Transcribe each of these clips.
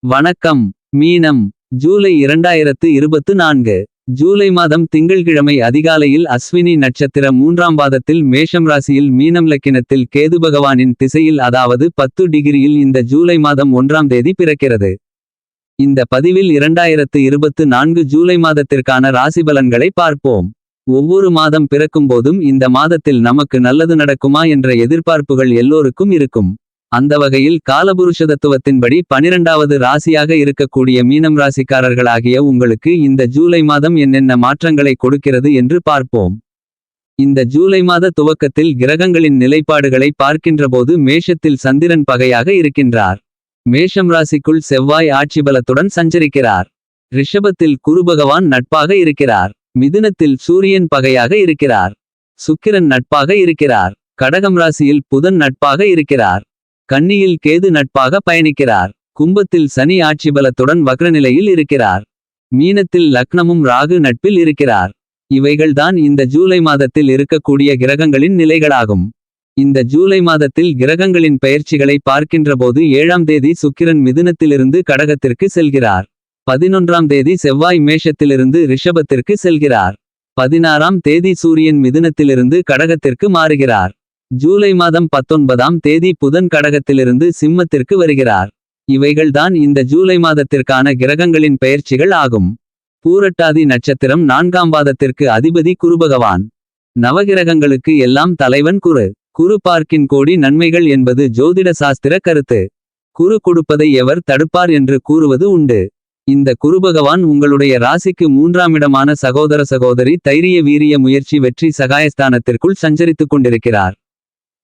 வணக்கம். மீனம். ஜூலை 2024. ஜூலை மாதம் திங்கள்கிழமை அதிகாலையில் அஸ்வினி நட்சத்திர 3ஆம் பாதத்தில் மேஷம் ராசியில் மீனம் லக்கினத்தில் கேது பகவானின் திசையில் அதாவது 10 டிகிரியில் இந்த ஜூலை மாதம் 1ஆம் தேதி பிறக்கிறது. இந்த பதிவில் 2024 ஜூலை மாதத்திற்கான ராசிபலன்களை பார்ப்போம். ஒவ்வொரு மாதம் பிறக்கும்போதும் இந்த மாதத்தில் நமக்கு நல்லது நடக்குமா என்ற எதிர்பார்ப்புகள் எல்லோருக்கும் இருக்கும். அந்த வகையில் காலபுருஷ தத்துவத்தின்படி 12வது ராசியாக இருக்கக்கூடிய மீனம் ராசிக்காரர்களாகிய உங்களுக்கு இந்த ஜூலை மாதம் என்னென்ன மாற்றங்களை கொடுக்கிறது என்று பார்ப்போம். இந்த ஜூலை மாத துவக்கத்தில் கிரகங்களின் நிலைப்பாடுகளை பார்க்கின்றபோது மேஷத்தில் சந்திரன் பகையாக இருக்கின்றார். மேஷம் ராசிக்குள் செவ்வாய் ஆட்சி பலத்துடன் சஞ்சரிக்கிறார். ரிஷபத்தில் குரு பகவான் நட்பாக இருக்கிறார். மிதுனத்தில் சூரியன் பகையாக இருக்கிறார். சுக்கிரன் நட்பாக இருக்கிறார். கடகம் ராசியில் புதன் நட்பாக இருக்கிறார். கன்னியில் கேது நட்பாக பயணிக்கிறார். கும்பத்தில் சனி ஆட்சி பலத்துடன் வக்ரநிலையில் இருக்கிறார். மீனத்தில் லக்னமும் ராகு நட்பில் இருக்கிறார். இவைகள்தான் இந்த ஜூலை மாதத்தில் இருக்கக்கூடிய கிரகங்களின் நிலைகளாகும். இந்த ஜூலை மாதத்தில் கிரகங்களின் பெயர்ச்சிகளை பார்க்கின்றபோது 7ஆம் தேதி சுக்கிரன் மிதுனத்திலிருந்து கடகத்திற்கு செல்கிறார். 11ஆம் தேதி செவ்வாய் மேஷத்திலிருந்து ரிஷபத்திற்கு செல்கிறார். 16ஆம் தேதி சூரியன் மிதுனத்திலிருந்து கடகத்திற்கு மாறுகிறார். ஜூலை மாதம் 19ஆம் தேதி புதன் கடகத்திலிருந்து சிம்மத்திற்கு வருகிறார். இவைகள்தான் இந்த ஜூலை மாதத்திற்கான கிரகங்களின் பெயர்ச்சிகள் ஆகும். பூரட்டாதி நட்சத்திரம் 4ஆம் பாதத்திற்கு அதிபதி குருபகவான். நவகிரகங்களுக்கு எல்லாம் தலைவன் குரு. குரு பார்க்கின் கோடி நன்மைகள் என்பது ஜோதிட சாஸ்திர கருத்து. குரு கொடுப்பதை எவர் தடுப்பார் என்று கூறுவது உண்டு. இந்த குருபகவான் உங்களுடைய ராசிக்கு 3ஆம் இடமான சகோதர சகோதரி தைரிய வீரிய முயற்சி வெற்றி சகாயஸ்தானத்திற்குள் சஞ்சரித்துக் கொண்டிருக்கிறார்.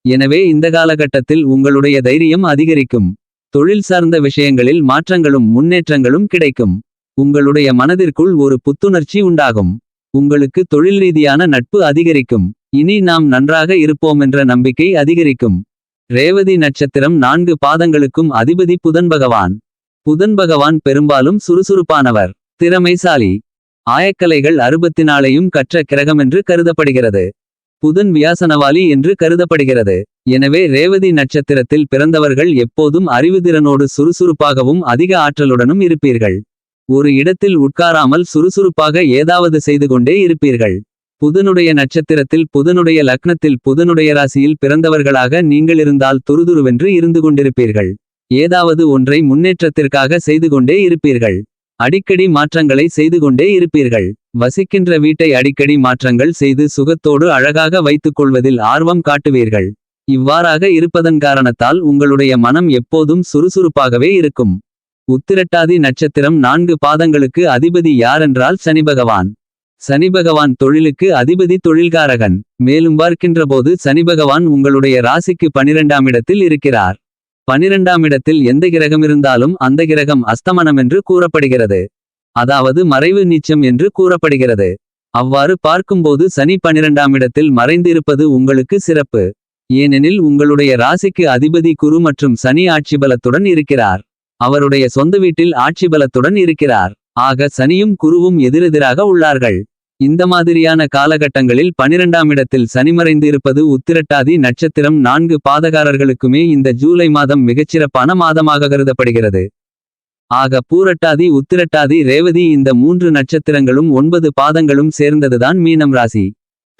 எனவே இந்த காலகட்டத்தில் உங்களுடைய தைரியம் அதிகரிக்கும். தொழில் சார்ந்த விஷயங்களில் மாற்றங்களும் முன்னேற்றங்களும் கிடைக்கும். உங்களுடைய மனதிற்குள் ஒரு புத்துணர்ச்சி உண்டாகும். உங்களுக்கு தொழில் ரீதியான நட்பு அதிகரிக்கும். இனி நாம் நன்றாக இருப்போமென்ற நம்பிக்கை அதிகரிக்கும். ரேவதி நட்சத்திரம் 4 பாதங்களுக்கும் அதிபதி புதன் பகவான். புதன் பகவான் பெரும்பாலும் சுறுசுறுப்பானவர். திறமைசாலி. ஆயக்கலைகள் 64ஐயும் கற்ற கிரகமென்று கருதப்படுகிறது. புதன் வியாசனவாலி என்று கருதப்படுகிறது. எனவே ரேவதி நட்சத்திரத்தில் பிறந்தவர்கள் எப்போதும் அறிவுதிறனோடு சுறுசுறுப்பாகவும் அதிக ஆற்றலுடனும் இருப்பீர்கள். ஒரு இடத்தில் உட்காராமல் சுறுசுறுப்பாக ஏதாவது செய்து கொண்டே இருப்பீர்கள். புதனுடைய நட்சத்திரத்தில் புதனுடைய லக்னத்தில் புதனுடைய ராசியில் பிறந்தவர்களாக நீங்கள் இருந்தால் துருதுருவென்று இருந்து கொண்டிருப்பீர்கள். ஏதாவது ஒன்றை முன்னேற்றத்திற்காக செய்து கொண்டே இருப்பீர்கள். அடிக்கடி மாற்றங்களை செய்து கொண்டே இருப்பீர்கள். வசிக்கின்ற வீட்டை அடிக்கடி மாற்றங்கள் செய்து சுகத்தோடு அழகாக வைத்துக் கொள்வதில் ஆர்வம் காட்டுவீர்கள். இவ்வாறாக இருப்பதன் காரணத்தால் உங்களுடைய மனம் எப்போதும் சுறுசுறுப்பாகவே இருக்கும். உத்திரட்டாதி நட்சத்திரம் 4 பாதங்களுக்கு அதிபதி யாரென்றால் சனிபகவான். சனிபகவான் தொழிலுக்கு அதிபதி தொழில்காரகன். மேலும் பார்க்கின்றபோது சனிபகவான் உங்களுடைய ராசிக்கு 12ஆம் இடத்தில் இருக்கிறார். 12ஆம் இடத்தில் எந்த கிரகம் இருந்தாலும் அந்த கிரகம் அஸ்தமனமென்று கூறப்படுகிறது. அதாவது மறைவு நீச்சம் என்று கூறப்படுகிறது. அவ்வாறு பார்க்கும்போது சனி 12ஆம் இடத்தில் மறைந்து இருப்பது உங்களுக்கு சிறப்பு. ஏனெனில் உங்களுடைய ராசிக்கு அதிபதி குரு மற்றும் சனி ஆட்சி பலத்துடன் இருக்கிறார். அவருடைய சொந்த வீட்டில் ஆட்சி பலத்துடன் இருக்கிறார். ஆக சனியும் குருவும் எதிரெதிராக உள்ளார்கள். இந்த மாதிரியான காலகட்டங்களில் 12ஆம் இடத்தில் சனி மறைந்து இருப்பது உத்திரட்டாதி நட்சத்திரம் 4 பாதகாரர்களுக்குமே இந்த ஜூலை மாதம் மிகச்சிறப்பான மாதமாக கருதப்படுகிறது. ஆக பூரட்டாதி உத்திரட்டாதி ரேவதி இந்த 3 நட்சத்திரங்களும் 9 பாதங்களும் சேர்ந்ததுதான் மீனம் ராசி.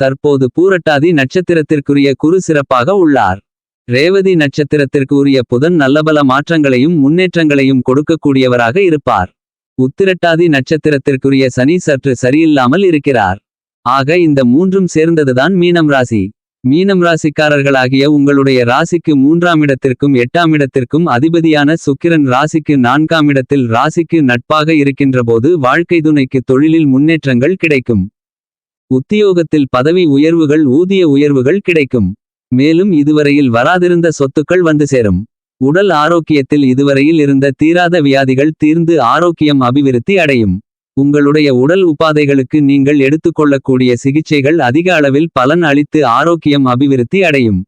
தற்போது பூரட்டாதி நட்சத்திரத்திற்குரிய குரு சிறப்பாக உள்ளார். ரேவதி நட்சத்திரத்திற்கு உரிய புதன் நல்லபல மாற்றங்களையும் முன்னேற்றங்களையும் கொடுக்கக்கூடியவராக இருப்பார். உத்திரட்டாதி நட்சத்திரத்திற்குரிய சனி சற்று சரியில்லாமல் இருக்கிறார். ஆக இந்த 3ம் சேர்ந்ததுதான் மீனம் ராசி. மீனம் ராசிக்காரர்களாகிய உங்களுடைய ராசிக்கு 3ஆம் இடத்திற்கும் 8ஆம் இடத்திற்கும் அதிபதியான சுக்கிரன் ராசிக்கு 4ஆம் இடத்தில் ராசிக்கு நட்பாக இருக்கின்றபோது வாழ்க்கை துணைக்கு தொழிலில் முன்னேற்றங்கள் கிடைக்கும். உத்தியோகத்தில் பதவி உயர்வுகள் ஊதிய உயர்வுகள் கிடைக்கும். மேலும் இதுவரையில் வராதிருந்த சொத்துக்கள் வந்து சேரும். உடல் ஆரோக்கியத்தில் இதுவரையில் இருந்த தீராத வியாதிகள் தீர்ந்து ஆரோக்கியம் அபிவிருத்தி அடையும். உங்களுடைய உடல் உபாதைகளுக்கு நீங்கள் எடுத்துக்கொள்ளக்கூடிய சிகிச்சைகள் அதிக அளவில் பலன் அளித்து ஆரோக்கியம் அபிவிருத்தி அடையும்.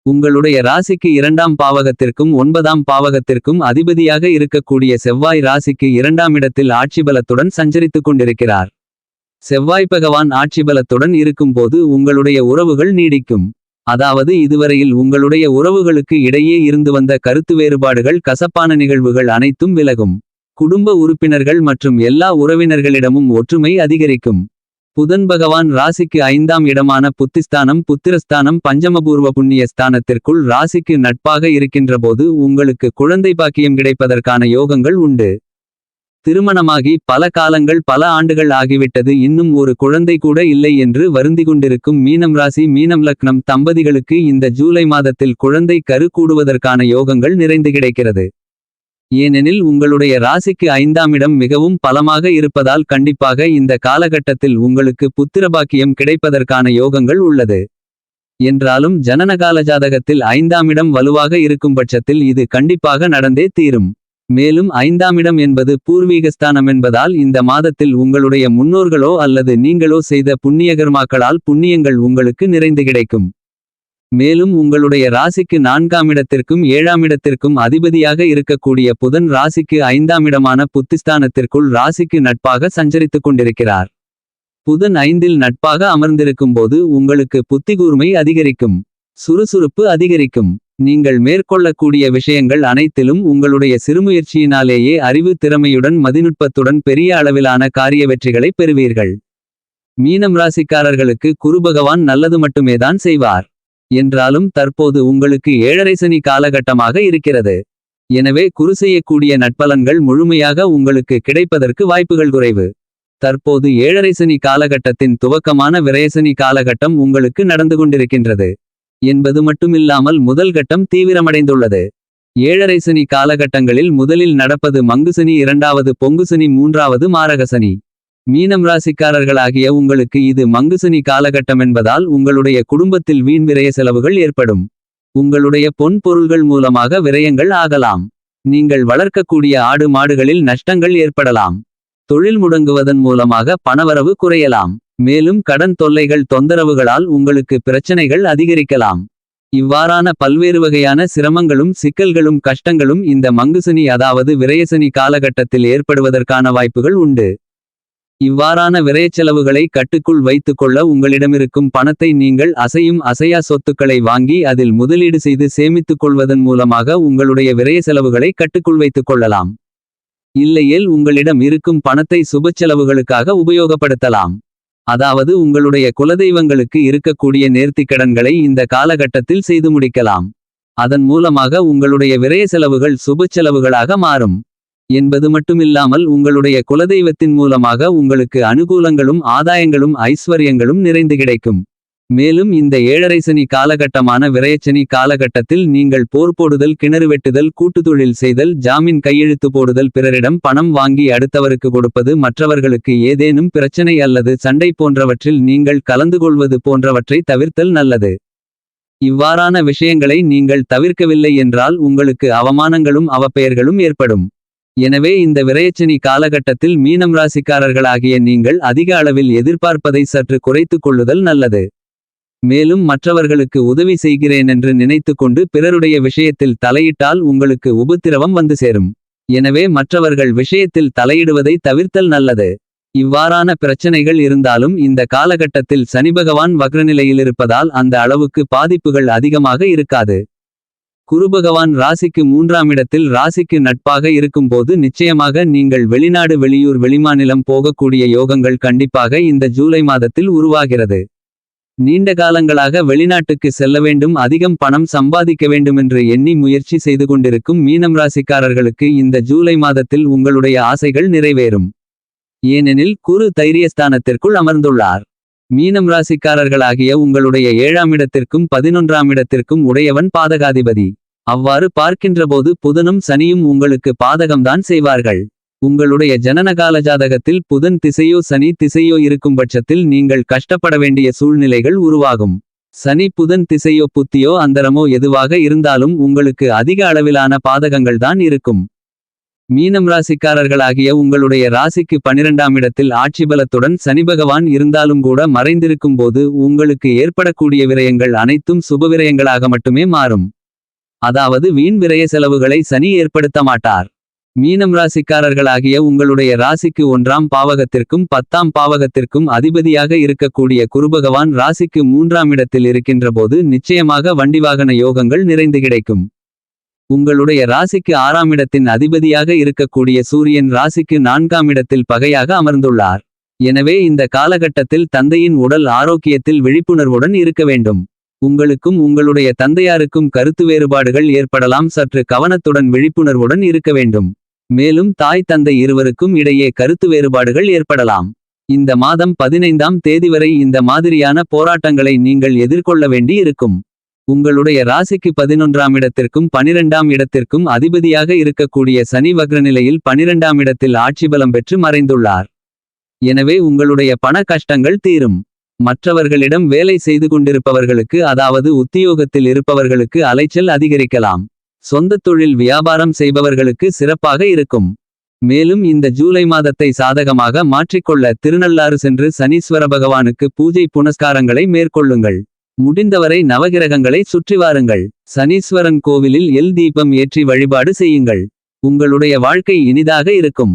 உங்களுடைய ராசிக்கு 2ஆம் பாவகத்திற்கும் 9ஆம் பாவகத்திற்கும் அதிபதியாக இருக்கக்கூடிய செவ்வாய் ராசிக்கு 2ஆம் இடத்தில் ஆட்சி பலத்துடன் சஞ்சரித்துக் கொண்டிருக்கிறார். செவ்வாய் பகவான் ஆட்சி பலத்துடன் இருக்கும்போது உங்களுடைய உறவுகள் நீடிக்கும். அதாவது இதுவரையில் உங்களுடைய உறவுகளுக்கு இடையே இருந்து வந்த கருத்து வேறுபாடுகள் கசப்பான நிகழ்வுகள் அனைத்தும் விலகும். குடும்ப உறுப்பினர்கள் மற்றும் எல்லா உறவினர்களிடமும் ஒற்றுமை அதிகரிக்கும். புதன் பகவான் ராசிக்கு 5ஆம் இடமான புத்திஸ்தானம் புத்திரஸ்தானம் பஞ்சமபூர்வ புண்ணிய ஸ்தானத்திற்குள் ராசிக்கு நட்பாக இருக்கின்றபோது உங்களுக்கு குழந்தை பாக்கியம் கிடைப்பதற்கான யோகங்கள் உண்டு. திருமணமாகி பல காலங்கள் பல ஆண்டுகள் ஆகிவிட்டது, இன்னும் ஒரு குழந்தை கூட இல்லை என்று வருந்திக்கொண்டிருக்கும் மீனம் ராசி மீனம் லக்னம் தம்பதிகளுக்கு இந்த ஜூலை மாதத்தில் குழந்தை கரு கூடுவதற்கான யோகங்கள் நிறைந்து கிடைக்கிறது. ஏனெனில் உங்களுடைய ராசிக்கு 5ஆம் இடம் மிகவும் பலமாக இருப்பதால் கண்டிப்பாக இந்த காலகட்டத்தில் உங்களுக்கு புத்திரபாக்கியம் கிடைப்பதற்கான யோகங்கள் உள்ளது. என்றாலும் ஜனனகால ஜாதகத்தில் 5ஆம் இடம் வலுவாக இருக்கும் பட்சத்தில் இது கண்டிப்பாக நடந்தே தீரும். மேலும் 5ஆம் இடம் என்பது பூர்வீகஸ்தானம் என்பதால் இந்த மாதத்தில் உங்களுடைய முன்னோர்களோ அல்லது நீங்களோ செய்த புண்ணியகர்மாக்களால் புண்ணியங்கள் உங்களுக்கு நிறைந்து கிடைக்கும். மேலும் உங்களுடைய ராசிக்கு 4ஆம் இடத்திற்கும் 7ஆம் இடத்திற்கும் அதிபதியாக இருக்கக்கூடிய புதன் ராசிக்கு 5ஆம் இடமான புத்திஸ்தானத்திற்குள் ராசிக்கு நட்பாக சஞ்சரித்துக் கொண்டிருக்கிறார். புதன் 5இல் நட்பாக அமர்ந்திருக்கும் போது உங்களுக்கு புத்திகூர்மை அதிகரிக்கும். சுறுசுறுப்பு அதிகரிக்கும். நீங்கள் மேற்கொள்ளக்கூடிய விஷயங்கள் அனைத்திலும் உங்களுடைய சிறுமுயற்சியினாலேயே அறிவு திறமையுடன் மதிநுட்பத்துடன் பெரிய அளவிலான காரிய வெற்றிகளை பெறுவீர்கள். மீனம் ராசிக்காரர்களுக்கு குரு பகவான் நல்லது மட்டுமேதான் செய்வார். என்றாலும் தற்போது உங்களுக்கு 7.5 சனி காலகட்டமாக இருக்கிறது. எனவே குரு செய்யக்கூடிய நட்பலன்கள் முழுமையாக உங்களுக்கு கிடைப்பதற்கு வாய்ப்புகள் குறைவு. தற்போது 7.5 சனி காலகட்டத்தின் துவக்கமான விரயசனி காலகட்டம் உங்களுக்கு நடந்து கொண்டிருக்கின்றது என்பது மட்டுமில்லாமல் முதல் கட்டம் தீவிரமடைந்துள்ளது. 7.5 சனி காலகட்டங்களில் முதலில் நடப்பது மங்குசனி, இரண்டாவது பொங்குசனி, மூன்றாவது மாரகசனி. மீனம் ராசிக்காரர்களாகிய உங்களுக்கு இது மங்குசனி காலகட்டமென்பதால் உங்களுடைய குடும்பத்தில் வீண் விரய செலவுகள் ஏற்படும். உங்களுடைய பொன் பொருள்கள் மூலமாக விரயங்கள் ஆகலாம். நீங்கள் வளர்க்கக்கூடிய ஆடு மாடுகளில் நஷ்டங்கள் ஏற்படலாம். தொழில் முடங்குவதன் மூலமாக பணவரவு குறையலாம். மேலும் கடன் தொல்லைகள் தொந்தரவுகளால் உங்களுக்கு பிரச்சனைகள் அதிகரிக்கலாம். இவ்வாறான பல்வேறு வகையான சிரமங்களும் சிக்கல்களும் கஷ்டங்களும் இந்த மங்குசனி அதாவது விரயசனி காலகட்டத்தில் ஏற்படுவதற்கான வாய்ப்புகள் உண்டு. இவ்வாறான விரயச்செலவுகளை கட்டுக்குள் வைத்துக்கொள்ள உங்களிடமிருக்கும் பணத்தை நீங்கள் அசையும் அசையா சொத்துக்களை வாங்கி அதில் முதலீடு செய்து சேமித்துக் கொள்வதன் மூலமாக உங்களுடைய விரய செலவுகளை கட்டுக்குள் வைத்துக் கொள்ளலாம். இல்லையேல் உங்களிடம் இருக்கும் பணத்தை சுபச்செலவுகளுக்காக உபயோகப்படுத்தலாம். அதாவது உங்களுடைய குலதெய்வங்களுக்கு இருக்கக்கூடிய நேர்த்திக்கடன்களை இந்த காலகட்டத்தில் செய்து முடிக்கலாம். அதன் மூலமாக உங்களுடைய விரய செலவுகள் சுபச்செலவுகளாக மாறும் என்பது மட்டுமில்லாமல் உங்களுடைய குலதெய்வத்தின் மூலமாக உங்களுக்கு அனுகூலங்களும் ஆதாயங்களும் ஐஸ்வர்யங்களும் நிறைந்து கிடைக்கும். மேலும் இந்த 7.5 சனி காலகட்டமான விரயச்சனி காலகட்டத்தில் நீங்கள் போர் போடுதல், கிணறு வெட்டுதல், கூட்டுத்தொழில் செய்தல், ஜாமீன் கையெழுத்து போடுதல், பிறரிடம் பணம் வாங்கி அடுத்தவருக்கு கொடுப்பது, மற்றவர்களுக்கு ஏதேனும் பிரச்சனை அல்லது சண்டை போன்றவற்றில் நீங்கள் கலந்து கொள்வது போன்றவற்றை தவிர்த்தல் நல்லது. இவ்வாறான விஷயங்களை நீங்கள் தவிர்க்கவில்லை என்றால் உங்களுக்கு அவமானங்களும் அவப்பெயர்களும் ஏற்படும். எனவே இந்த விரயச்சனி காலகட்டத்தில் மீனம் ராசிக்காரர்களாகிய நீங்கள் அதிக அளவில் எதிர்பார்ப்பதை சற்று குறைத்துக் கொள்ளுதல் நல்லது. மேலும் மற்றவர்களுக்கு உதவி செய்கிறேன் என்று நினைத்துக்கொண்டு பிறருடைய விஷயத்தில் தலையிட்டால் உங்களுக்கு உபத்திரவம் வந்து சேரும். எனவே மற்றவர்கள் விஷயத்தில் தலையிடுவதை தவிர்த்தல் நல்லது. இவ்வாறான பிரச்சனைகள் இருந்தாலும் இந்த காலகட்டத்தில் சனிபகவான் வக்ரநிலையில் இருப்பதால் அந்த அளவுக்கு பாதிப்புகள் அதிகமாக இருக்காது. குருபகவான் ராசிக்கு 3ஆம் இடத்தில் ராசிக்கு நட்பாக இருக்கும்போது நிச்சயமாக நீங்கள் வெளிநாடு, வெளியூர், வெளிமாநிலம் போகக்கூடிய யோகங்கள் கண்டிப்பாக இந்த ஜூலை மாதத்தில் உருவாகிறது. நீண்ட காலங்களாக வெளிநாட்டுக்கு செல்ல வேண்டும், அதிகம் பணம் சம்பாதிக்க வேண்டுமென்று எண்ணி முயற்சி செய்து கொண்டிருக்கும் மீனம் ராசிக்காரர்களுக்கு இந்த ஜூலை மாதத்தில் உங்களுடைய ஆசைகள் நிறைவேறும். ஏனெனில் குரு தைரியஸ்தானத்திற்குள் அமர்ந்துள்ளார். மீனம் ராசிக்காரர்களாகிய உங்களுடைய 7ஆம் இடத்திற்கும் 11ஆம் இடத்திற்கும் உடையவன் பாதகாதிபதி. அவ்வாறு பார்க்கின்றபோது புதனும் சனியும் உங்களுக்கு பாதகம்தான் செய்வார்கள். உங்களுடைய ஜனனகால ஜாதகத்தில் புதன் திசையோ சனி திசையோ இருக்கும் பட்சத்தில் நீங்கள் கஷ்டப்பட வேண்டிய சூழ்நிலைகள் உருவாகும். சனி புதன் திசையோ புத்தியோ அந்தரமோ எதுவாக இருந்தாலும் உங்களுக்கு அதிக அளவிலான பாதகங்கள்தான் இருக்கும். மீனம் ராசிக்காரர்களாகிய உங்களுடைய ராசிக்கு 12ஆம் இடத்தில் ஆட்சிபலத்துடன் சனிபகவான் இருந்தாலும் கூட மறைந்திருக்கும் போது உங்களுக்கு ஏற்படக்கூடிய விரயங்கள் அனைத்தும் சுபவிரயங்களாக மட்டுமே மாறும். அதாவது வீண் விரய செலவுகளை சனி ஏற்படுத்த மாட்டார். மீனம் ராசிக்காரர்களாகிய உங்களுடைய ராசிக்கு 1ஆம் பாவகத்திற்கும் 10ஆம் பாவகத்திற்கும் அதிபதியாக இருக்கக்கூடிய குருபகவான் ராசிக்கு 3ஆம் இடத்தில் இருக்கின்றபோது நிச்சயமாக வண்டிவாகன யோகங்கள் நிறைந்து கிடைக்கும். உங்களுடைய ராசிக்கு 6ஆம் இடத்தின் அதிபதியாக இருக்கக்கூடிய சூரியன் ராசிக்கு 4ஆம் இடத்தில் பகையாக அமர்ந்துள்ளார். எனவே இந்த காலகட்டத்தில் தந்தையின் உடல் ஆரோக்கியத்தில் விழிப்புணர்வுடன் இருக்க வேண்டும். உங்களுக்கும் உங்களுடைய தந்தையாருக்கும் கருத்து வேறுபாடுகள் ஏற்படலாம். சற்று கவனத்துடன் விழிப்புணர்வுடன் இருக்க வேண்டும். மேலும் தாய் தந்தை இருவருக்கும் இடையே கருத்து வேறுபாடுகள் ஏற்படலாம். இந்த மாதம் 15ஆம் தேதி வரை இந்த மாதிரியான போராட்டங்களை நீங்கள் எதிர்கொள்ள வேண்டி இருக்கும். உங்களுடைய ராசிக்கு 11ஆம் இடத்திற்கும் 12ஆம் இடத்திற்கும் அதிபதியாக இருக்கக்கூடிய சனி வக்ரநிலையில் 12ஆம் இடத்தில் ஆட்சி பலம் பெற்று மறைந்துள்ளார். எனவே உங்களுடைய பண கஷ்டங்கள் தீரும். மற்றவர்களிடம் வேலை செய்து கொண்டிருப்பவர்களுக்கு, அதாவது உத்தியோகத்தில் இருப்பவர்களுக்கு அலைச்சல் அதிகரிக்கலாம். சொந்த தொழில் வியாபாரம் செய்பவர்களுக்கு சிறப்பாக இருக்கும். மேலும் இந்த ஜூலை மாதத்தை சாதகமாக மாற்றிக்கொள்ள திருநள்ளாறு சென்று சனீஸ்வர பகவானுக்கு பூஜை புனஸ்காரங்களை மேற்கொள்ளுங்கள். முடிந்தவரை நவகிரகங்களை சுற்றி வாருங்கள். சனீஸ்வரன் கோவிலில் எல் தீபம் ஏற்றி வழிபாடு செய்யுங்கள். உங்களுடைய வாழ்க்கை இனிதாக இருக்கும்.